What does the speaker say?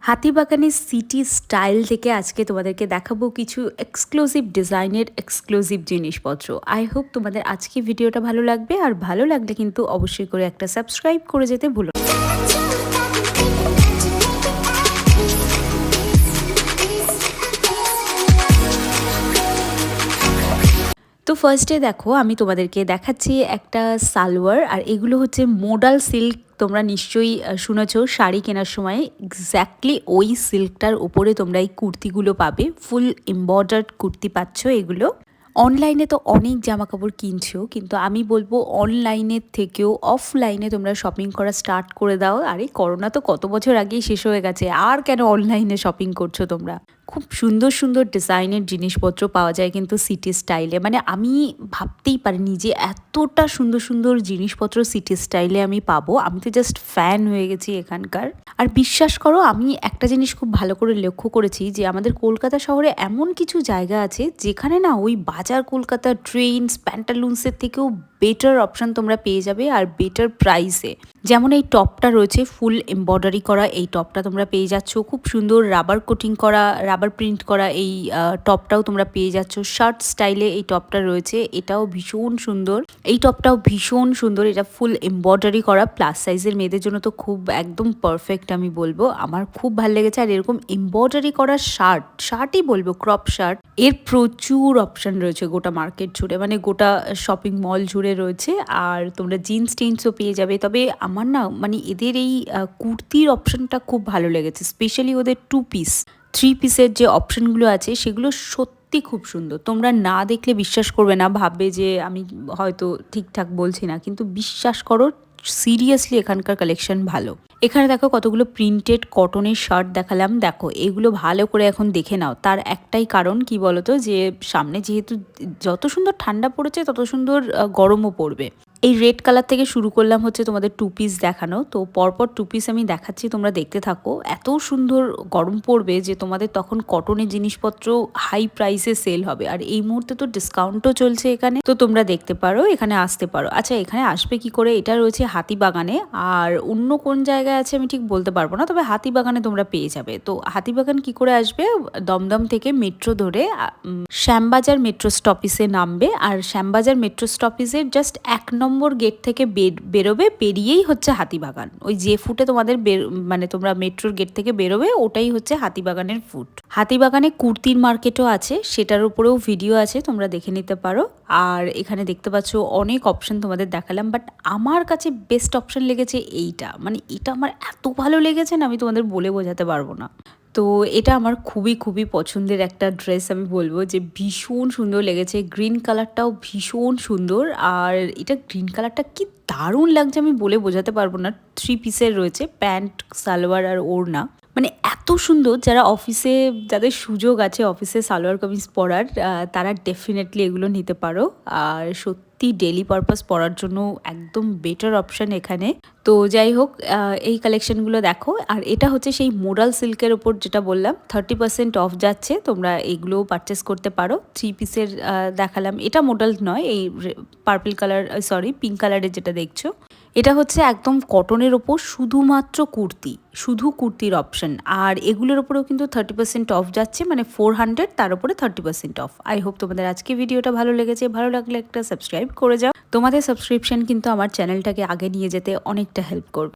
হাতিবাগানের city style থেকে আজকে তোমাদেরকে দেখাবো কিছু এক্সক্লুসিভ ডিজাইনের এক্সক্লুসিভ জিনিসপত্র। আই হোপ তোমাদের আজকে ভিডিওটা ভালো লাগবে, আর ভালো লাগলে কিন্তু অবশ্যই করে একটা সাবস্ক্রাইব করে যেতে ভুলো না। তো ফার্স্টে দেখো আমি তোমাদেরকে দেখাচ্ছি একটা সালোয়ার, আর এগুলো হচ্ছে মোডাল সিল্ক। তোমরা নিশ্চয়ই শুনেছো শাড়ি কেনার সময় এক্স্যাক্টলি ওই সিল্কটার উপরে তোমরা এই কুর্তিগুলো পাবে। ফুল এমবর্ডার্ড কুর্তি পাচ্ছ এগুলো। অনলাইনে তো অনেক জামা কাপড় কিনছো, কিন্তু আমি বলবো অনলাইনের থেকেও অফলাইনে তোমরা শপিং করা স্টার্ট করে দাও। আরে করোনা তো কত বছর আগেই শেষ হয়ে গেছে, আর কেন অনলাইনে শপিং করছো তোমরা? খুব সুন্দর সুন্দর ডিজাইনের জিনিসপত্র পাওয়া যায় কিন্তু সিটি স্টাইলে। মানে আমি ভাবতেই পারিনি যে এতটা সুন্দর সুন্দর জিনিসপত্র সিটি স্টাইলে আমি পাবো। আমি তো জাস্ট ফ্যান হয়ে গেছি এখানকার। আর বিশ্বাস করো, আমি একটা জিনিস খুব ভালো করে লক্ষ্য করেছি যে আমাদের কলকাতা শহরে এমন কিছু জায়গা আছে যেখানে না ওই বাজার কলকাতা ট্রেন্ডস প্যান্টালুন্সের থেকেও বেটার অপশান তোমরা পেয়ে যাবে, আর বেটার প্রাইসে। যেমন এই টপটা রয়েছে ফুল এমব্রয়ডারি করা, এই টপটা তোমরা পেয়ে যাচ্ছ। খুব সুন্দর রাবার কোটিং করা, রাবার প্রিন্ট করা এই টপটাও তোমরা পেয়ে যাচ্ছ। শার্ট স্টাইলে এই টপটা রয়েছে, এটাও ভীষণ সুন্দর। এই টপটাও ভীষণ সুন্দর, এটা ফুল এমব্রয়ডারি করা। প্লাস সাইজের মেয়েদের জন্য তো খুব একদম পারফেক্ট আমি বলবো, আমার খুব ভালো লেগেছে। আর এরকম এমব্রয়ডারি করা শার্টই বলবো, ক্রপ শার্ট, এর প্রচুর অপশান রয়েছে গোটা মার্কেট জুড়ে, মানে গোটা শপিং মল জুড়ে রয়েছে। আর তোমরা জিন্স টিন্সও পেয়ে যাবে। তবে আমার না মানে এদের এই কুর্তির অপশানটা খুব ভালো লেগেছে, স্পেশালি ওদের 2 পিস 3 পিসের যে অপশানগুলো আছে সেগুলো সত্যি খুব সুন্দর। তোমরা না দেখলে বিশ্বাস করবে না, ভাববে যে আমি হয়তো ঠিকঠাক বলছি না, কিন্তু বিশ্বাস করো সিরিয়াসলি এখানকার কালেকশন ভালো। এখানে দেখো কতগুলো প্রিন্টেড কটনের শার্ট দেখালাম। দেখো এগুলো ভালো করে এখন দেখে নাও। তার একটাই কারণ কি বলতো, যে সামনে যেহেতু যত সুন্দর ঠান্ডা পড়েছে তত সুন্দর গরমও পড়বে। এই রেড কালার থেকে শুরু করলাম হচ্ছে তোমাদের 2 পিস দেখানো। তো পরপর 2 পিস আমি দেখাচ্ছি, তোমরা দেখতে থাকো। এত সুন্দর গরম পড়বে যে তোমাদের তখন কটনের জিনিসপত্র হাই প্রাইসে সেল হবে। আর এই মুহূর্তে তো ডিসকাউন্টও চলছে এখানে, তো তোমরা দেখতে পারো, এখানে আসতে পারো। আচ্ছা, এখানে আসবে কি করে? এটা রয়েছে হাতিবাগানে, আর অন্য কোন জায়গায় আছে আমি ঠিক বলতে পারবো না, তবে হাতিবাগানে তোমরা পেয়ে যাবে। তো হাতিবাগান কি করে আসবে? দমদম থেকে মেট্রো ধরে শ্যামবাজার মেট্রো স্টপিসে নামবে, আর শ্যামবাজার মেট্রো স্টপিসের জাস্ট 1 নম্বর গেট থেকে বেরোবে, বেরিয়েই হচ্ছে হাতিবাগান। ওই যে ফুটে তোমাদের মানে তোমরা মেট্রোর গেট থেকে বেরোবে, ওটাই হচ্ছে হাতিবাগানের ফুট। হাতিবাগানে কুর্তির মার্কেটও আছে, সেটার উপরেও ভিডিও আছে, তোমরা দেখে নিতে পারো। আর এখানে দেখতে পাচ্ছ অনেক অপশন তোমাদের দেখালাম, বাট আমার কাছে বেস্ট অপশন লেগেছে এইটা। মানে এটা আমার এত ভালো লেগেছে না, আমি তোমাদের বলে বোঝাতে পারবো না। তো এটা আমার খুবই খুবই পছন্দের একটা ড্রেস, আমি বলবো যে ভীষণ সুন্দর লেগেছে। গ্রিন কালারটাও ভীষণ সুন্দর, আর এটা গ্রিন কালারটা কি দারুণ লাগছে আমি বলে বোঝাতে পারবো না। 3 পিসের রয়েছে, প্যান্ট, সালোয়ার আর ওড়না। মানে এত সুন্দর, যারা অফিসে, যাদের সুযোগ আছে অফিসে সালোয়ার কামিজ পরার, তারা ডেফিনেটলি এগুলো নিতে পারো। আর সত্যি ডেলি পারপাস পরার জন্য একদম বেটার অপশান এখানে। তো যাই হোক, এই কালেকশনগুলো দেখো। আর এটা হচ্ছে সেই মোডাল সিল্কের ওপর যেটা বললাম 30% অফ যাচ্ছে, তোমরা এগুলোও পারচেস করতে পারো। 3 পিসের দেখালাম, এটা মোডাল নয়, এই পার্পল কালার, সরি পিঙ্ক কালারের যেটা দেখছো, এটা হচ্ছে একদম কটনের ওপর শুধুমাত্র কুর্তি, শুধু কুর্তির অপশন। আর এগুলোর ওপরেও কিন্তু 30% অফ যাচ্ছে, মানে 400, তার উপরে 30% অফ। আই হোপ তোমাদের আজকে ভিডিওটা ভালো লেগেছে। ভালো লাগলে একটা সাবস্ক্রাইব করে যাও, তোমাদের সাবস্ক্রিপশন কিন্তু আমার চ্যানেলটাকে আগে নিয়ে যেতে অনেকটা হেল্প করবে।